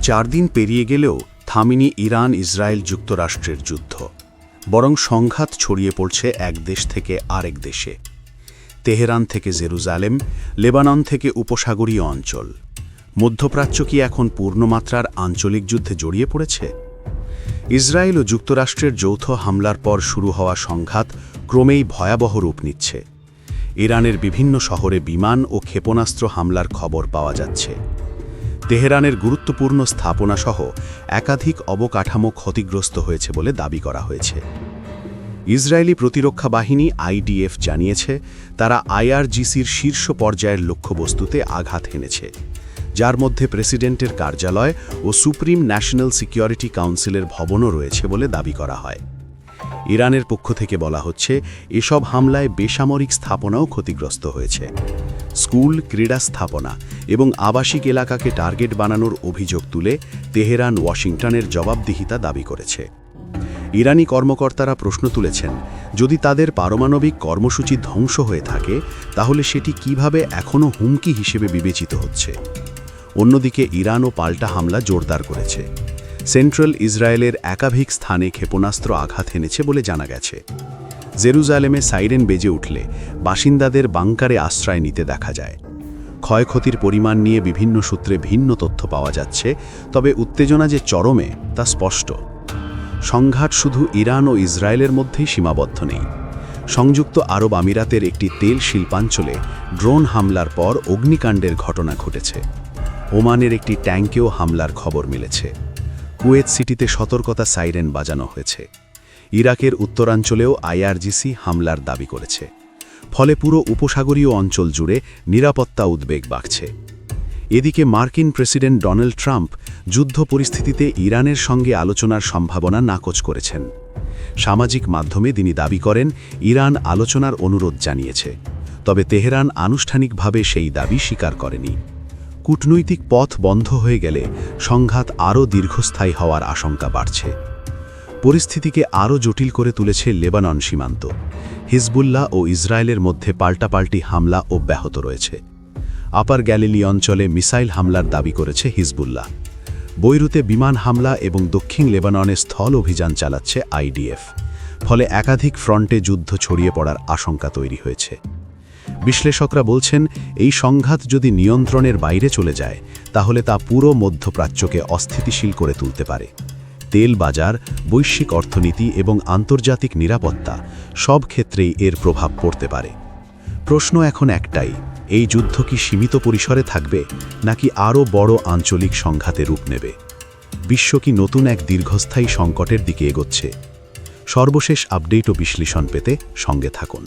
4 দিন পেরিয়ে গেলেও থামেনি ইরান ইসরায়েল যুক্তরাষ্ট্রের যুদ্ধ, বরং সংঘাত ছড়িয়ে পড়ছে এক দেশ থেকে আরেক দেশে। তেহরান থেকে জেরুজালেম, লেবানন থেকে উপসাগরীয় অঞ্চল। মধ্যপ্রাচ্য কি এখন পূর্ণমাত্রার আঞ্চলিক যুদ্ধে জড়িয়ে পড়েছে? ইসরায়েল ও যুক্তরাষ্ট্রের যৌথ হামলার পর শুরু হওয়া সংঘাত ক্রমেই ভয়াবহ রূপ নিচ্ছে। ইরানের বিভিন্ন শহরে বিমান ও ক্ষেপণাস্ত্র হামলার খবর পাওয়া যাচ্ছে। তেহরানের গুরুত্বপূর্ণ স্থাপনাসহ একাধিক অবকাঠামো ক্ষতিগ্রস্ত হয়েছে বলে দাবি করা হয়েছে। ইসরায়েলি প্রতিরক্ষা বাহিনী IDF জানিয়েছে, তারা IRGCর শীর্ষ পর্যায়ের লক্ষ্যবস্তুতে আঘাত হেনেছে, যার মধ্যে প্রেসিডেন্টের কার্যালয় ও সুপ্রিম ন্যাশনাল সিকিউরিটি কাউন্সিলের ভবনও রয়েছে বলে দাবি করা হয়। ইরানের পক্ষ থেকে বলা হচ্ছে, এসব হামলায় বেসামরিক স্থাপনাও ক্ষতিগ্রস্ত হয়েছে। স্কুল, ক্রীড়া স্থাপনা এবং আবাসিক এলাকাকে টার্গেট বানানোর অভিযোগ তুলে তেহরান ওয়াশিংটনের জবাবদিহিতা দাবি করেছে। ইরানি কর্মকর্তারা প্রশ্ন তুলেছেন, যদি তাদের পারমাণবিক কর্মসূচি ধ্বংস হয়ে থাকে তাহলে সেটি কিভাবে এখনও হুমকি হিসেবে বিবেচিত হচ্ছে। অন্যদিকে ইরানও পাল্টা হামলা জোরদার করেছে। সেন্ট্রাল ইসরায়েলের একাধিক স্থানে ক্ষেপণাস্ত্র আঘাত হেনেছে বলে জানা গেছে। জেরুজালেমে সাইরেন বেজে উঠলে বাসিন্দাদের বাংকারে আশ্রয় নিতে দেখা যায়। ক্ষয়ক্ষতির পরিমাণ নিয়ে বিভিন্ন সূত্রে ভিন্ন তথ্য পাওয়া যাচ্ছে, তবে উত্তেজনা যে চরমে তা স্পষ্ট। সংঘাত শুধু ইরান ও ইসরায়েলের মধ্যেই সীমাবদ্ধ নেই। সংযুক্ত আরব আমিরাতের একটি তেল শিল্পাঞ্চলে ড্রোন হামলার পর অগ্নিকাণ্ডের ঘটনা ঘটেছে। ওমানের একটি ট্যাঙ্কেও হামলার খবর মিলেছে। কুয়েত সিটিতে সতর্কতা সাইরেন বাজানো হয়েছে। ইরাকের উত্তরাঞ্চলেও IRGC হামলার দাবি করেছে। ফলে পুরো উপসাগরীয় অঞ্চল জুড়ে নিরাপত্তা উদ্বেগ বাড়ছে। এদিকে মার্কিন প্রেসিডেন্ট ডোনাল্ড ট্রাম্প যুদ্ধ পরিস্থিতিতে ইরানের সঙ্গে আলোচনার সম্ভাবনা নাকচ করেছেন। সামাজিক মাধ্যমে তিনি দাবি করেন, ইরান আলোচনার অনুরোধ জানিয়েছে, তবে তেহরান আনুষ্ঠানিকভাবে সেই দাবি স্বীকার করেনি। কূটনৈতিক পথ বন্ধ হয়ে গেলে সংঘাত আরও দীর্ঘস্থায়ী হওয়ার আশঙ্কা বাড়ছে। পরিস্থিতিকে আরও জটিল করে তুলেছে লেবানন সীমান্ত। হিজবুল্লাহ ও ইসরায়েলের মধ্যে পাল্টাপাল্টি হামলা অব্যাহত রয়েছে। আপার গ্যালিলি অঞ্চলে মিসাইল হামলার দাবি করেছে হিজবুল্লাহ। বৈরুতে বিমান হামলা এবং দক্ষিণ লেবাননে স্থল অভিযান চালাচ্ছে IDF। ফলে একাধিক ফ্রন্টে যুদ্ধ ছড়িয়ে পড়ার আশঙ্কা তৈরি হয়েছে। বিশ্লেষকরা বলছেন, এই সংঘাত যদি নিয়ন্ত্রণের বাইরে চলে যায় তাহলে তা পুরো মধ্যপ্রাচ্যকে অস্থিতিশীল করে তুলতে পারে। তেল বাজার, বৈশ্বিক অর্থনীতি এবং আন্তর্জাতিক নিরাপত্তা সব ক্ষেত্রেই এর প্রভাব পড়তে পারে। প্রশ্ন এখন একটাই, এই যুদ্ধ কি সীমিত পরিসরে থাকবে নাকি আরও বড় আঞ্চলিক সংঘাতে রূপ নেবে? বিশ্ব কি নতুন এক দীর্ঘস্থায়ী সংকটের দিকে এগোচ্ছে? সর্বশেষ আপডেট ও বিশ্লেষণ পেতে সঙ্গে থাকুন।